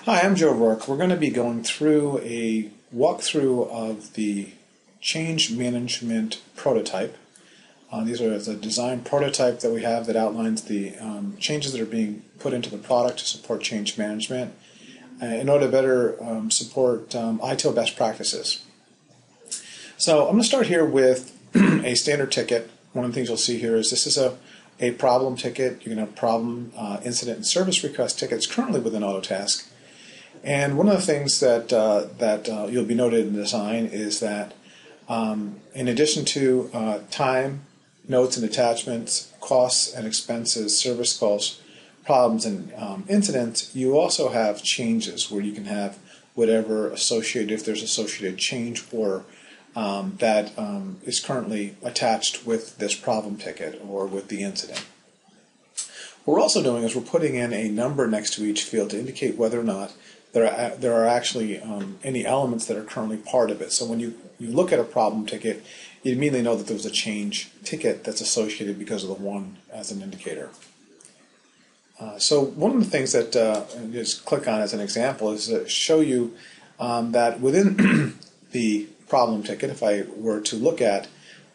Hi, I'm Joe Rourke. We're going to be going through a walkthrough of the change management prototype. These are the design prototype that we have that outlines the changes that are being put into the product to support change management in order to better support ITIL best practices. So I'm going to start here with a standard ticket. One of the things you'll see here is this is a problem ticket. You can have problem, incident, and service request tickets currently within Autotask. And one of the things that you'll be noted in the design is that in addition to time, notes and attachments, costs and expenses, service calls, problems, and incidents, you also have changes where you can have whatever associated, if there's associated change or that is currently attached with this problem ticket or with the incident. What we're also doing is we're putting in a number next to each field to indicate whether or not there are actually any elements that are currently part of it. So when you look at a problem ticket, you immediately know that there was a change ticket that's associated because of the one as an indicator. So one of the things that just click on as an example is to show you that within the problem ticket, if I were to look at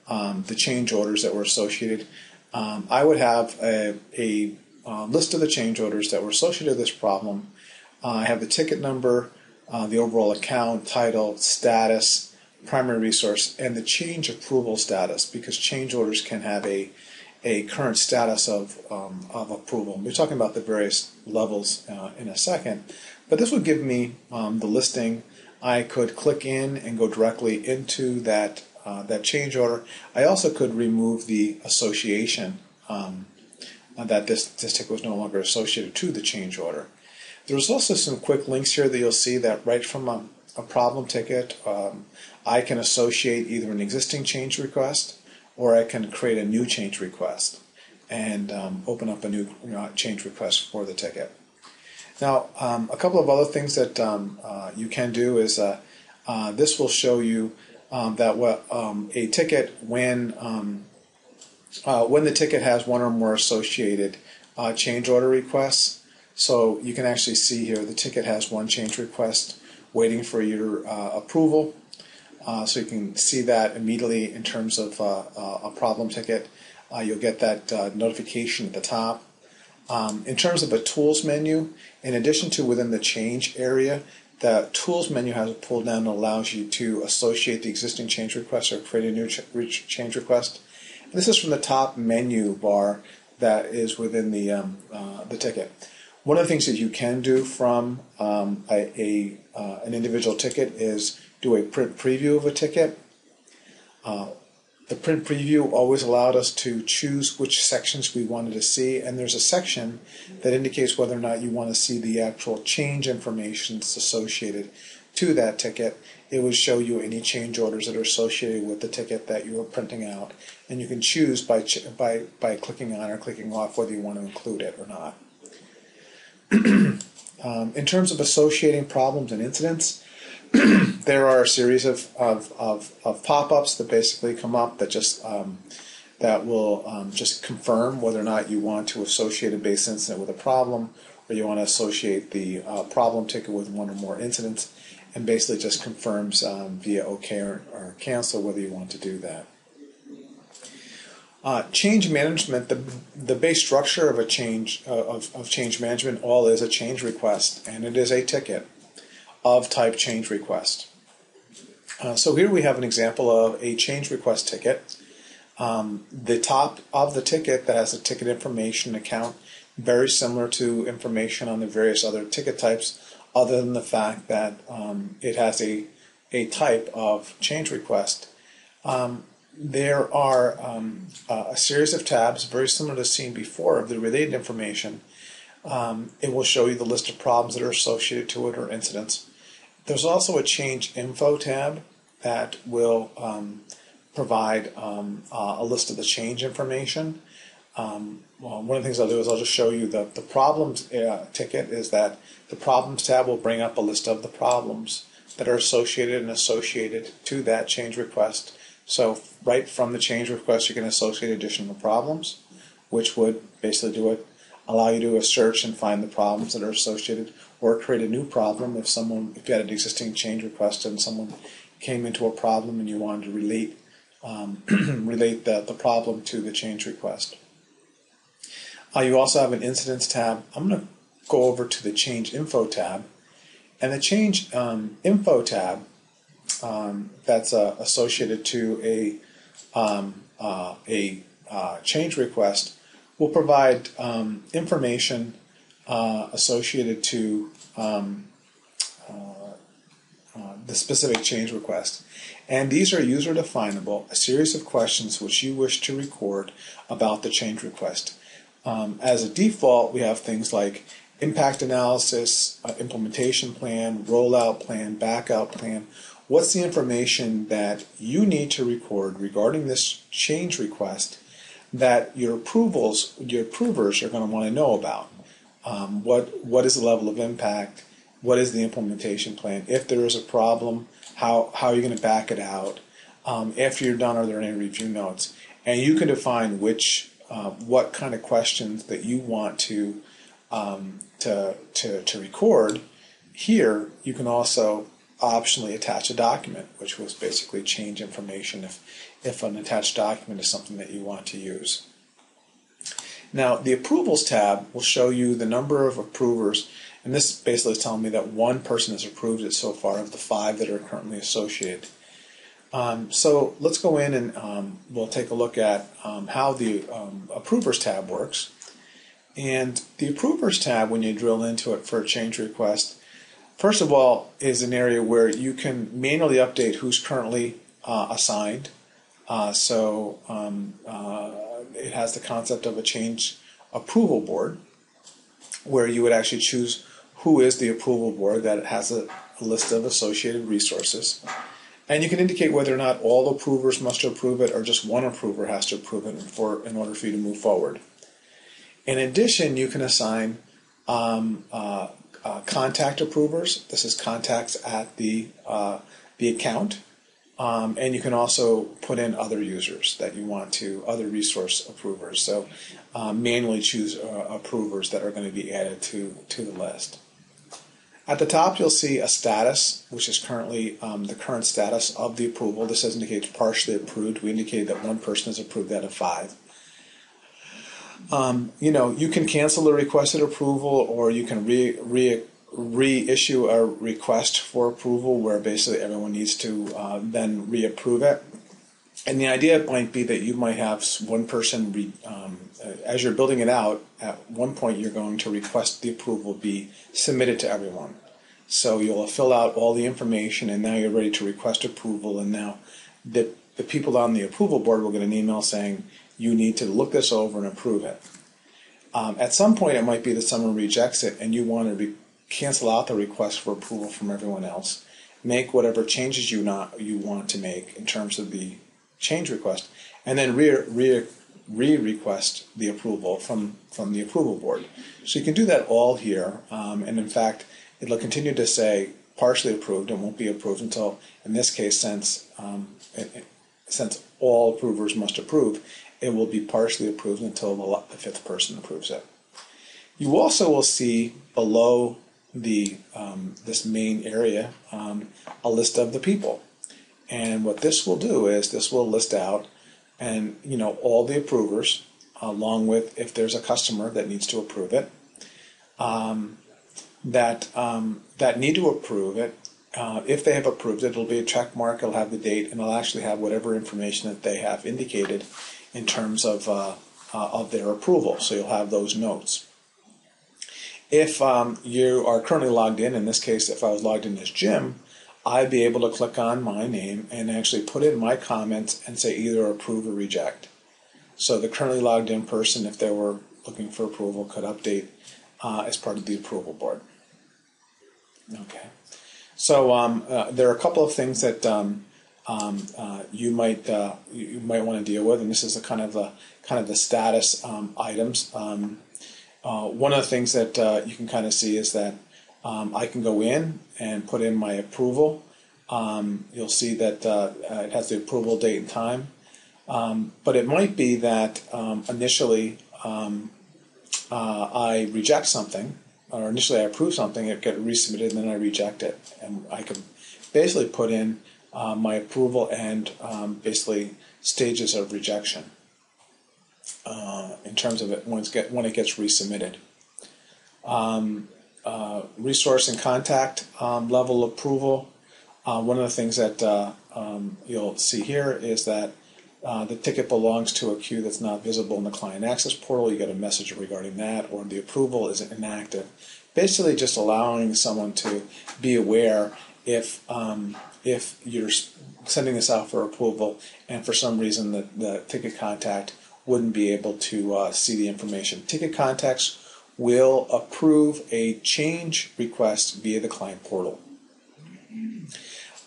the change orders that were associated, I would have a list of the change orders that were associated with this problem. I have the ticket number, the overall account, title, status, primary resource, and the change approval status, because change orders can have a current status of approval. We're talking about the various levels in a second, but this would give me the listing. I could click in and go directly into that change order. I also could remove the association that this ticket was no longer associated to the change order. There's also some quick links here that you'll see that right from a problem ticket, I can associate either an existing change request or I can create a new change request and open up a new change request for the ticket. Now, a couple of other things that you can do is this will show you that a ticket when the ticket has one or more associated change order requests. So you can actually see here the ticket has one change request waiting for your approval. So you can see that immediately in terms of a problem ticket. You'll get that notification at the top. In terms of a tools menu, in addition to within the change area, the tools menu has a pull down that allows you to associate the existing change request or create a new change request. And this is from the top menu bar that is within the ticket. One of the things that you can do from an individual ticket is do a print preview of a ticket. The print preview always allowed us to choose which sections we wanted to see, and there's a section that indicates whether or not you want to see the actual change information that's associated to that ticket. It would show you any change orders that are associated with the ticket that you are printing out, and you can choose by clicking on or clicking off whether you want to include it or not. In terms of associating problems and incidents, there are a series of pop-ups that basically come up that just that will just confirm whether or not you want to associate a base incident with a problem, or you want to associate the problem ticket with one or more incidents, and basically just confirms via OK or cancel whether you want to do that. Change management, the base structure of a change management all is a change request, and it is a ticket of type change request. So here we have an example of a change request ticket. The top of the ticket that has the ticket information account, very similar to information on the various other ticket types, other than the fact that it has a type of change request. There are a series of tabs, very similar to seen before, of the related information. It will show you the list of problems that are associated to it or incidents. There's also a change info tab that will provide a list of the change information. Well, one of the things I'll do is I'll just show you the problems ticket is that the problems tab will bring up a list of the problems that are associated to that change request. So right from the change request, you can associate additional problems, which would basically do it. allow you to search and find the problems that are associated, or create a new problem if you had an existing change request and someone came into a problem and you wanted to relate the problem to the change request. You also have an incidents tab. I'm going to go over to the change info tab, and the change info tab that's associated to a change request will provide information associated to the specific change request. And these are user definable, a series of questions which you wish to record about the change request. As a default, we have things like impact analysis, implementation plan, rollout plan, backup plan. What's the information that you need to record regarding this change request that your approvers are going to want to know about? What is the level of impact? What is the implementation plan? If there is a problem, how are you going to back it out? After you're done, are there any review notes? And you can define what kind of questions that you want to record. Here, you can also optionally attach a document, which was basically change information if an attached document is something that you want to use. Now, the Approvals tab will show you the number of approvers, and this basically is telling me that one person has approved it so far of the 5 that are currently associated. So let's go in and we'll take a look at how the Approvers tab works. And the Approvers tab, when you drill into it for a change request, first of all, is an area where you can manually update who's currently assigned. It has the concept of a change approval board, where you would actually choose who is the approval board that has a list of associated resources. And you can indicate whether or not all approvers must approve it or just one approver has to approve it in order for you to move forward. In addition, you can assign contact approvers. This is contacts at the account. And you can also put in other users that you want to, other resource approvers. So manually choose approvers that are going to be added to the list. At the top, you'll see a status, which is currently the current status of the approval. This indicates partially approved. We indicated that one person is approved out of 5. You can cancel the requested approval, or you can reissue a request for approval where basically everyone needs to then reapprove it. And the idea might be that you might have one person, as you're building it out, at one point you're going to request the approval be submitted to everyone. So you'll fill out all the information, and now you're ready to request approval, and now the people on the approval board will get an email saying you need to look this over and approve it. At some point it might be that someone rejects it and you want to cancel out the request for approval from everyone else, make whatever changes you want to make in terms of the change request, and then re-request the approval from the approval board. So you can do that all here, and in fact it'll continue to say partially approved and won't be approved until, in this case, since all approvers must approve, it will be partially approved until the 5th person approves it. You also will see below this main area a list of the people, and what this will do is this will list out and all the approvers, along with if there's a customer that needs to approve it, that need to approve it. If they have approved it, it'll be a check mark, it'll have the date, and it'll actually have whatever information that they have indicated in terms of their approval. So you'll have those notes. If you are currently logged in this case, if I was logged in as Jim, I'd be able to click on my name and actually put in my comments and say either approve or reject. So the currently logged in person, if they were looking for approval, could update as part of the approval board. Okay. So there are a couple of things that you might want to deal with, and this is the kind of the status items. One of the things that you can kind of see is that I can go in and put in my approval. You'll see that it has the approval date and time, but it might be that initially I reject something, or initially I approve something, it gets resubmitted, and then I reject it. And I can basically put in my approval and basically stages of rejection in terms of it when it gets resubmitted. Resource and contact level approval. One of the things that you'll see here is that the ticket belongs to a queue that's not visible in the client access portal. You get a message regarding that, or the approval is inactive. Basically, just allowing someone to be aware if you're sending this out for approval, and for some reason the ticket contact wouldn't be able to see the information. Ticket contacts will approve a change request via the client portal.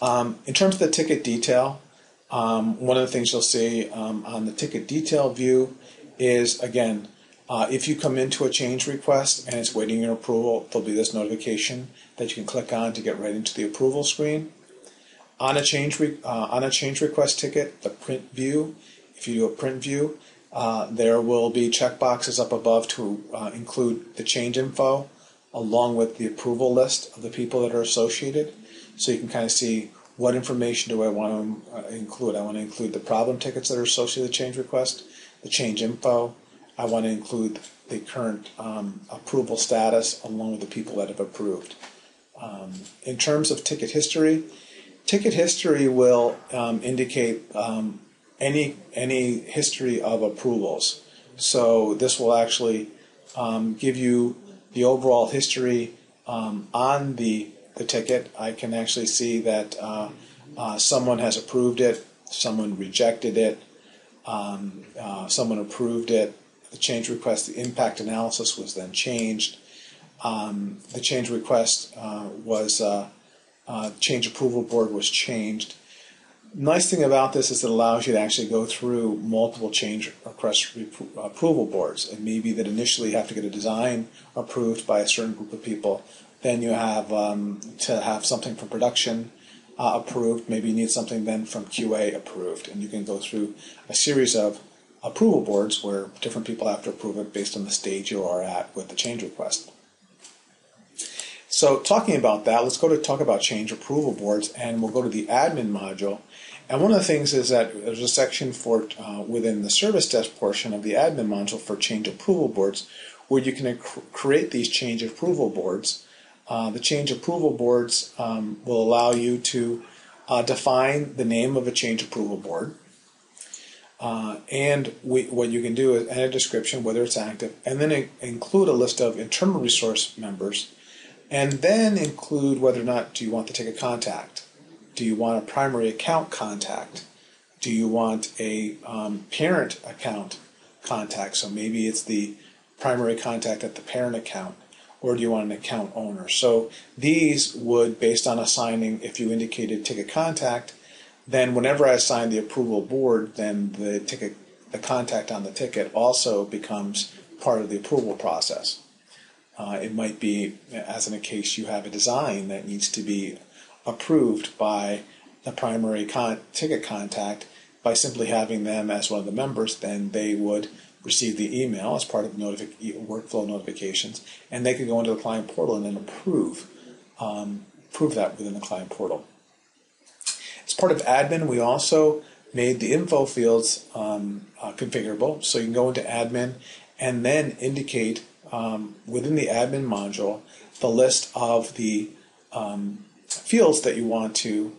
In terms of the ticket detail, one of the things you'll see on the ticket detail view is, again, if you come into a change request and it's waiting your approval, there'll be this notification that you can click on to get right into the approval screen. On a change request ticket, the print view, if you do a print view, there will be checkboxes up above to include the change info along with the approval list of the people that are associated. So you can kind of see what information do I want to include. I want to include the problem tickets that are associated with the change request, the change info. I want to include the current approval status along with the people that have approved. In terms of ticket history will indicate any history of approvals. So this will actually give you the overall history on the ticket. I can actually see that someone has approved it, someone rejected it, someone approved it, the change request, the impact analysis was then changed. The change request change approval board was changed. Nice thing about this is it allows you to actually go through multiple change request approval boards. It may be that initially you have to get a design approved by a certain group of people. Then you have to have something from production approved. Maybe you need something then from QA approved. And you can go through a series of approval boards where different people have to approve it based on the stage you are at with the change request. So talking about that, let's go to talk about change approval boards, and we'll go to the admin module. And one of the things is that there's a section for within the service desk portion of the admin module for change approval boards, where you can create these change approval boards. The change approval boards will allow you to define the name of a change approval board, and what you can do is add a description, whether it's active, and then include a list of internal resource members, and then include whether or not do you want the ticket contact. Do you want a primary account contact? Do you want a parent account contact? So maybe it's the primary contact at the parent account, or do you want an account owner? So these would, based on assigning, if you indicated ticket contact, then whenever I assign the approval board, then the contact on the ticket also becomes part of the approval process. It might be, as in a case, you have a design that needs to be approved by the primary ticket contact. By simply having them as one of the members, then they would receive the email as part of workflow notifications, and they could go into the client portal and then approve that within the client portal. As part of admin, we also made the info fields configurable, so you can go into admin and then indicate within the admin module the list of the fields that you want to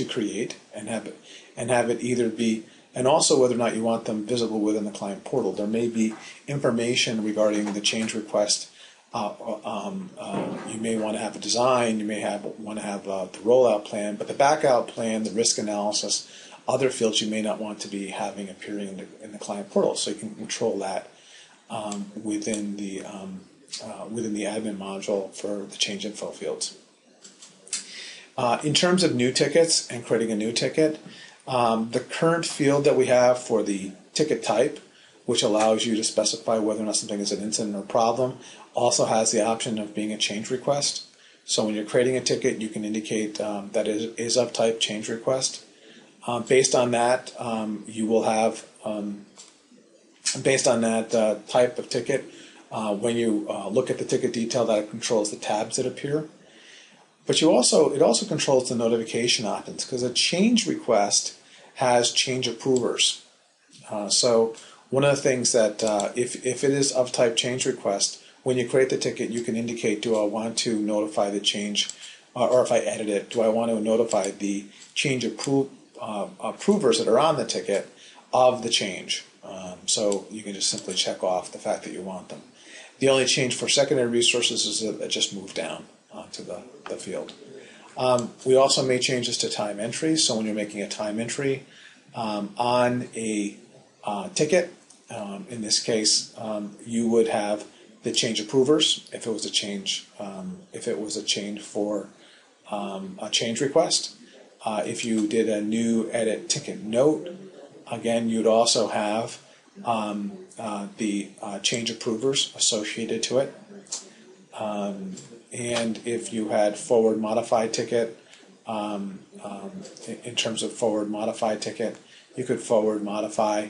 create and have it either be, and also whether or not you want them visible within the client portal. There may be information regarding the change request. You may want to have a design, you may want to have the rollout plan, but the backout plan, the risk analysis, other fields you may not want to be having appearing in the client portal. So you can control that within the admin module for the change info fields. In terms of new tickets and creating a new ticket, the current field that we have for the ticket type, which allows you to specify whether or not something is an incident or problem, also has the option of being a change request. So when you're creating a ticket, you can indicate that it is of type change request. Based on that, you will have Based on that type of ticket, when you look at the ticket detail, that controls the tabs that appear. But it also controls the notification options, because a change request has change approvers. So one of the things that if it is of type change request, when you create the ticket, you can indicate, do I want to notify the change, or if I edit it, do I want to notify the change approvers that are on the ticket of the change. So you can just simply check off the fact that you want them. The only change for secondary resources is that it just moved down to the field. We also made changes to time entries. So when you're making a time entry on a ticket, in this case, you would have the change approvers if it was a change. If it was a change for a change request, if you did a new edit ticket note, again, you'd also have the change approvers associated to it. And if you had forward modified ticket, in terms of forward modified ticket, you could forward modify.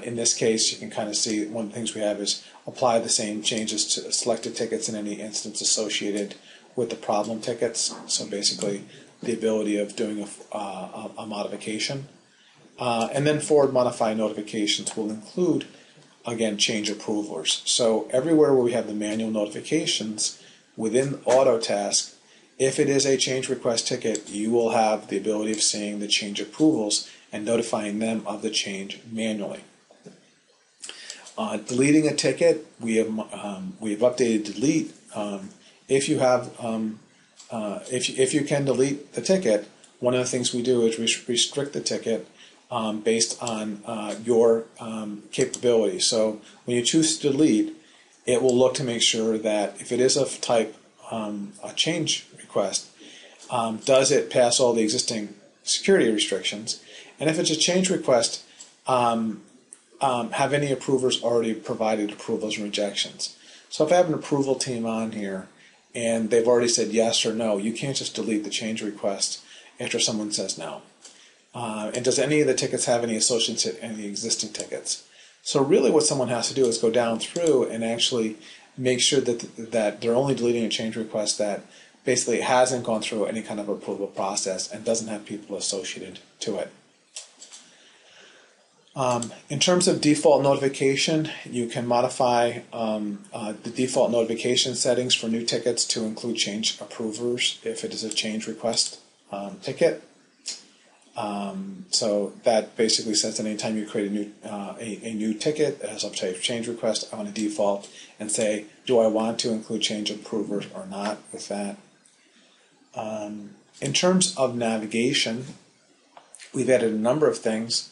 In this case, you can kind of see one of the things we have is apply the same changes to selected tickets in any instance associated with the problem tickets. So basically, the ability of doing a modification. And then forward modify notifications will include, again, change approvers. So everywhere where we have the manual notifications within Autotask, if it is a change request ticket, you will have the ability of seeing the change approvals and notifying them of the change manually. Deleting a ticket, we have updated delete. If you have if you can delete the ticket, one of the things we do is restrict the ticket based on your capability. So when you choose to delete, it will look to make sure that if it is of type a change request, does it pass all the existing security restrictions? And if it's a change request, have any approvers already provided approvals and rejections? So if I have an approval team on here and they've already said yes or no, you can't just delete the change request after someone says no. And does any of the tickets have any associations to any existing tickets? So really what someone has to do is go down through and actually make sure that they're only deleting a change request that basically hasn't gone through any kind of approval process and doesn't have people associated to it. In terms of default notification, you can modify the default notification settings for new tickets to include change approvers if it is a change request ticket. So that basically says that anytime you create a new ticket as a type change request, I want to default and say, do I want to include change approvers or not with that? In terms of navigation, we've added a number of things.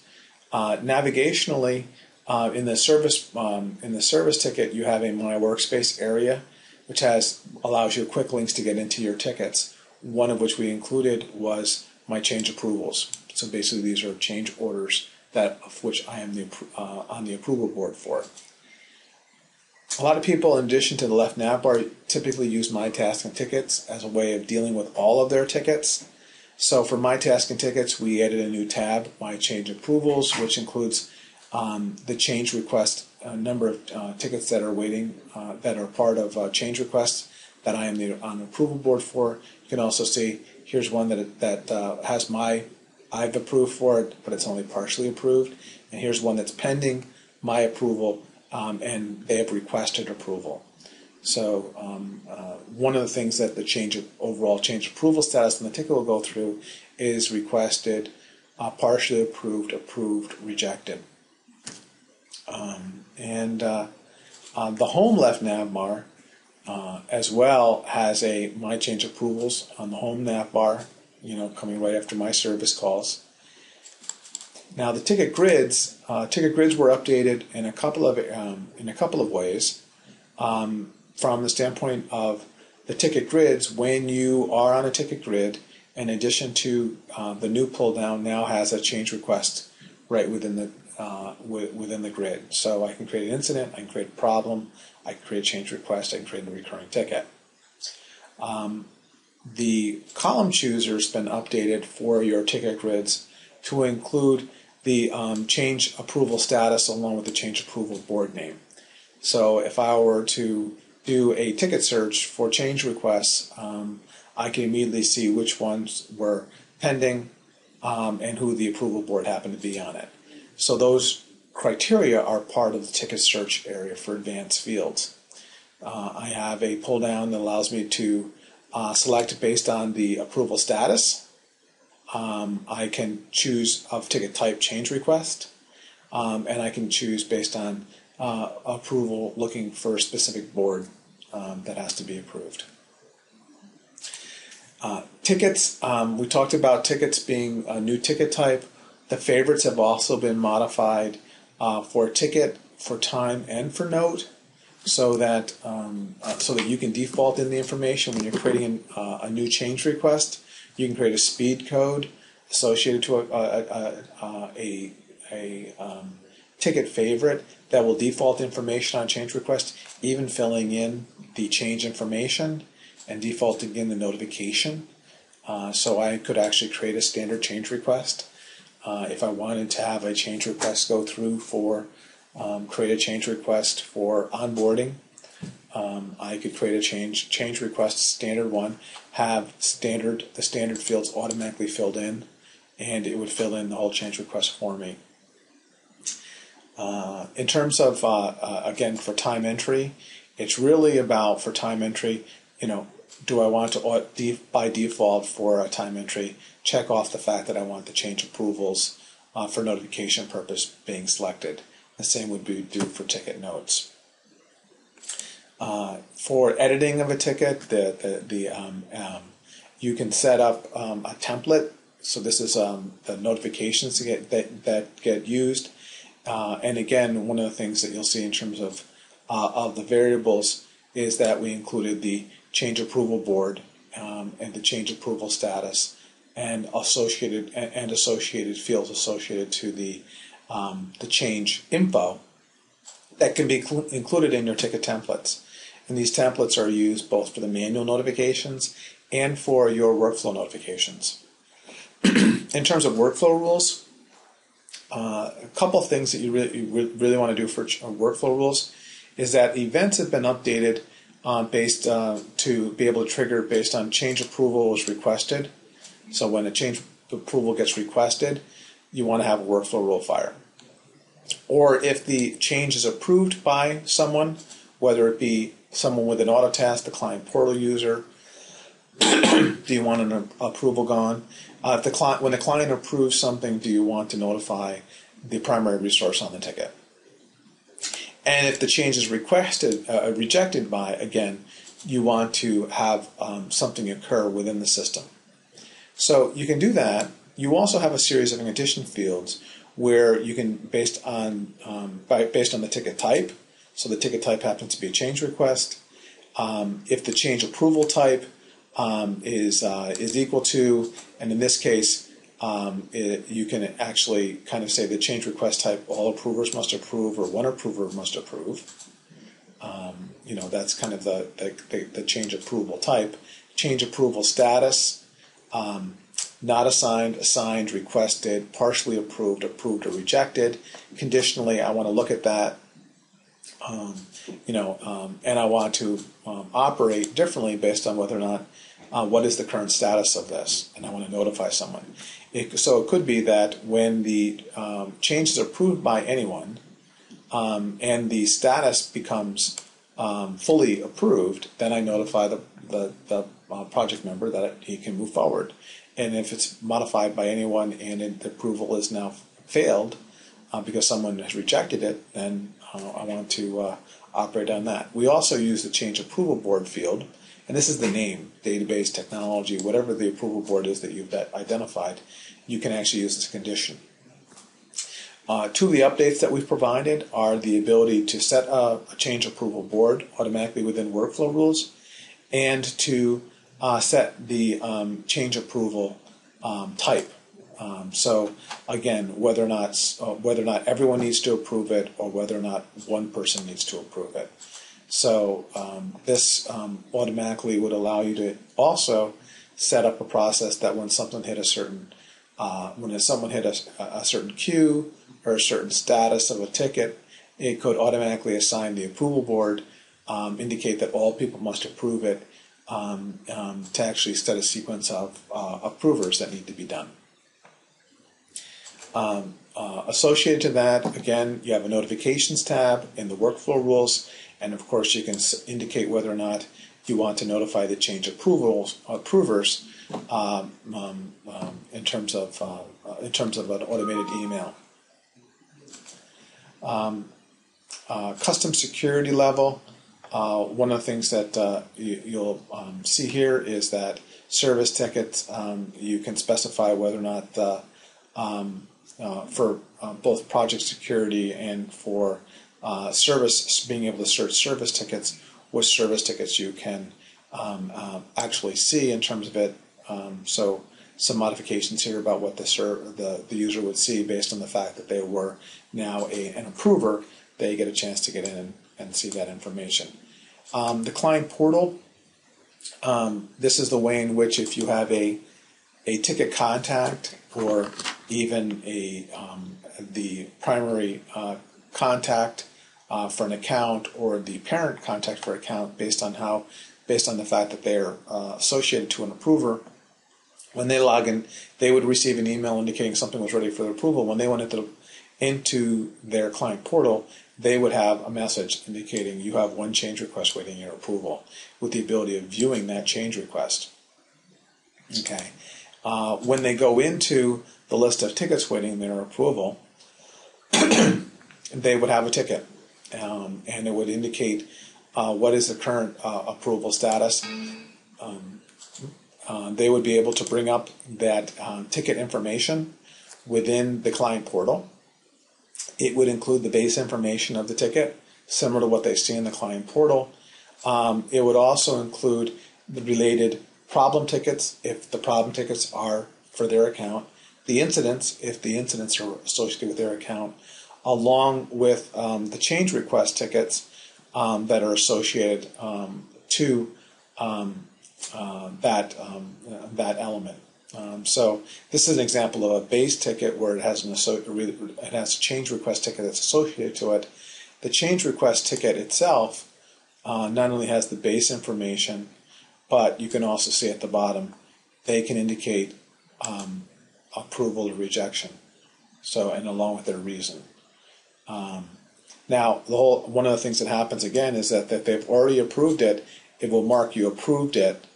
Navigationally, in the service ticket, you have a My Workspace area, which allows you quick links to get into your tickets. One of which we included was my change approvals. So basically, these are change orders of which I am on the approval board for. A lot of people, in addition to the left nav bar, typically use My Task and Tickets as a way of dealing with all of their tickets. So for My Task and Tickets, we added a new tab, My Change Approvals, which includes the change request number of tickets that are waiting, that are part of change requests that I am on the approval board for. You can also see here's one that has I've approved for it, but it's only partially approved. And here's one that's pending my approval, and they have requested approval. So one of the things that the overall change approval status in the ticket will go through is requested, partially approved, approved, rejected. The home left nav bar as well has a My Change Approvals on the home nav bar, coming right after my service calls. Now the ticket grids were updated in a couple of ways. From the standpoint of the ticket grids, when you are on a ticket grid, in addition to the new pull down now has a change request right within the grid. So I can create an incident, I can create a problem, I can create a change request, I can create a recurring ticket. The column chooser has been updated for your ticket grids to include the change approval status along with the change approval board name. So if I were to do a ticket search for change requests, I can immediately see which ones were pending and who the approval board happened to be on it. So those criteria are part of the ticket search area for advanced fields. I have a pull down that allows me to select based on the approval status. I can choose of ticket type change request, and I can choose based on approval looking for a specific board that has to be approved. Tickets, we talked about tickets being a new ticket type. The favorites have also been modified for ticket, for time, and for note, so that you can default in the information when you're creating a new change request. You can create a speed code associated to a ticket favorite that will default information on change request, even filling in the change information and defaulting in the notification. So I could actually create a standard change request. If I wanted to have a change request go through for, create a change request for onboarding, I could create a change request, standard one, have the standard fields automatically filled in, and it would fill in the whole change request for me. In terms of, again, for time entry, it's really about, for time entry, do I want to, by default for a time entry, check off the fact that I want the change approvals for notification purpose being selected. The same would be due for ticket notes. For editing of a ticket, you can set up a template. So this is the notifications that get used. And again, one of the things that you'll see in terms of the variables is that we included the change approval board and the change approval status and associated fields associated to the change info that can be included in your ticket templates. And these templates are used both for the manual notifications and for your workflow notifications. In terms of workflow rules, a couple of things that you really want to do for workflow rules is that events have been updated based to be able to trigger based on change approval was requested. So when a change approval gets requested, you want to have a workflow rule fire. Or if the change is approved by someone, whether it be someone with an Autotask, the client portal user, do you want an approval gone? When the client approves something, do you want to notify the primary resource on the ticket? And if the change is rejected by, again, you want to have something occur within the system. So you can do that. You also have a series of condition fields where you can, based on the ticket type, so the ticket type happens to be a change request. If the change approval type is equal to, and in this case, you can actually kind of say the change request type all approvers must approve or one approver must approve. That's kind of the change approval type. Change approval status, not assigned, assigned, requested, partially approved, approved or rejected. Conditionally, I want to look at that. And I want to operate differently based on whether or not what is the current status of this, and I want to notify someone. So it could be that when the change is approved by anyone and the status becomes fully approved, then I notify the project member that he can move forward. And if it's modified by anyone and the approval is now failed because someone has rejected it, then I want to operate on that. We also use the change approval board field, and this is the name, database, technology, whatever the approval board is that you've identified, you can actually use this condition. Two of the updates that we've provided are the ability to set a change approval board automatically within workflow rules and to set the change approval type. So again, whether or not everyone needs to approve it or whether or not one person needs to approve it. So this automatically would allow you to also set up a process that when something hit a certain when someone hit a certain queue or a certain status of a ticket, it could automatically assign the approval board, indicate that all people must approve it, to actually set a sequence of approvers that need to be done. Associated to that, again, you have a notifications tab in the workflow rules, and of course you can indicate whether or not you want to notify the change approvers in terms of an automated email. Custom security level. One of the things that you'll see here is that service tickets, you can specify whether or not for both project security and for service, being able to search service tickets, which service tickets you can actually see in terms of it. So some modifications here about what the user would see based on the fact that they were now an approver. They get a chance to get in and see that information. The client portal, this is the way in which if you have a ticket contact or even the primary contact for an account or the parent contact for an account based on the fact that they're associated to an approver, when they log in, they would receive an email indicating something was ready for their approval. When they went into their client portal, they would have a message indicating you have one change request waiting your approval, with the ability of viewing that change request. Okay. When they go into the list of tickets waiting their approval, they would have a ticket, and it would indicate what is the current approval status. They would be able to bring up that ticket information within the client portal. It would include the base information of the ticket, similar to what they see in the client portal. It would also include the related problem tickets, if the problem tickets are for their account, the incidents, if the incidents are associated with their account, along with the change request tickets that are associated to that element. So this is an example of a base ticket where it has a change request ticket that's associated to it. The change request ticket itself not only has the base information, but you can also see at the bottom they can indicate approval or rejection. So, and along with their reason. Now, one of the things that happens again is that they've already approved it. It will mark you approved it,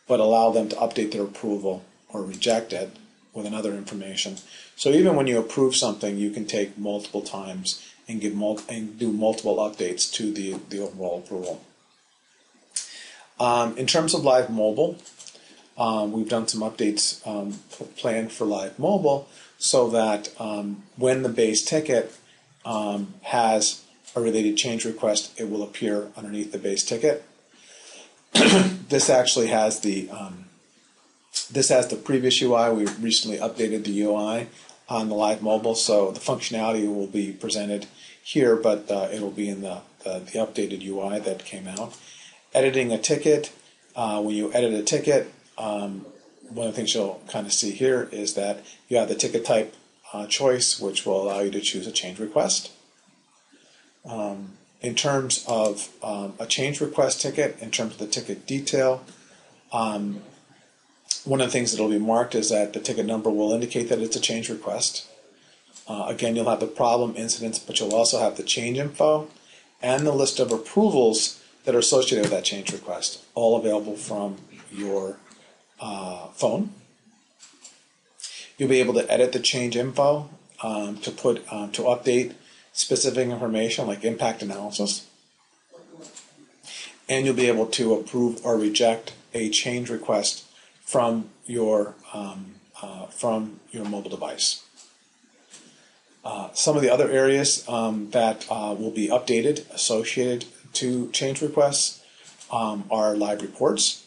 but allow them to update their approval or reject it with another information. So even when you approve something, you can take multiple times and do multiple updates to the overall approval. In terms of Live Mobile, we've done some updates planned for Live Mobile so that when the base ticket has a related change request, it will appear underneath the base ticket. This actually has the previous UI. We recently updated the UI on the Live Mobile, so the functionality will be presented here, but it will be in the updated UI that came out. Editing a ticket. When you edit a ticket, one of the things you'll kind of see here is that you have the ticket type choice, which will allow you to choose a change request. In terms of a change request ticket, in terms of the ticket detail, one of the things that will be marked is that the ticket number will indicate that it's a change request. Again, you'll have the problem incidents, but you'll also have the change info and the list of approvals that are associated with that change request, all available from your phone. You'll be able to edit the change info to update specific information like impact analysis, and you'll be able to approve or reject a change request from your mobile device. Some of the other areas that will be updated associated to change requests are live reports.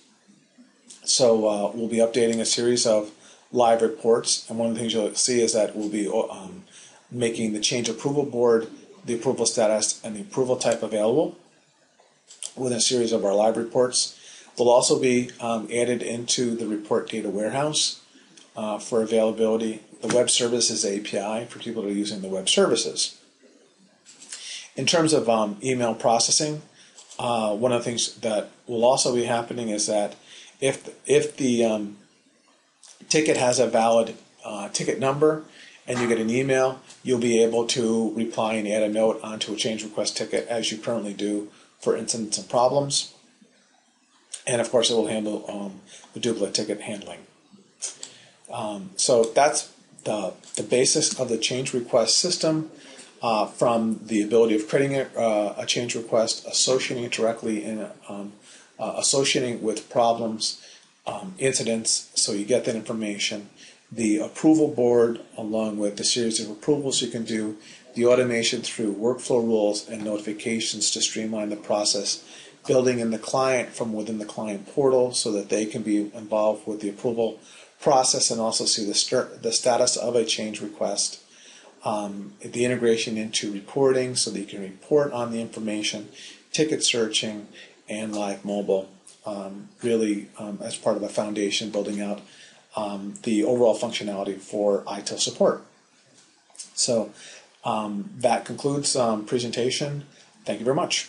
So we'll be updating a series of live reports, and one of the things you'll see is that we'll be making the change approval board, the approval status, and the approval type available within a series of our live reports. They'll also be added into the report data warehouse for availability, the web services API for people that are using the web services. In terms of email processing, one of the things that will also be happening is that if the ticket has a valid ticket number and you get an email, you'll be able to reply and add a note onto a change request ticket as you currently do for incidents and problems. And of course, it will handle the duplicate ticket handling. So that's the basis of the change request system, from the ability of creating a change request, associating it directly in associating with problems, incidents, so you get that information, the approval board along with the series of approvals you can do, the automation through workflow rules and notifications to streamline the process, building in the client from within the client portal so that they can be involved with the approval process and also see the status of a change request, the integration into reporting so that you can report on the information, ticket searching, and live mobile, really as part of a foundation building out the overall functionality for ITIL support. So that concludes presentation. Thank you very much.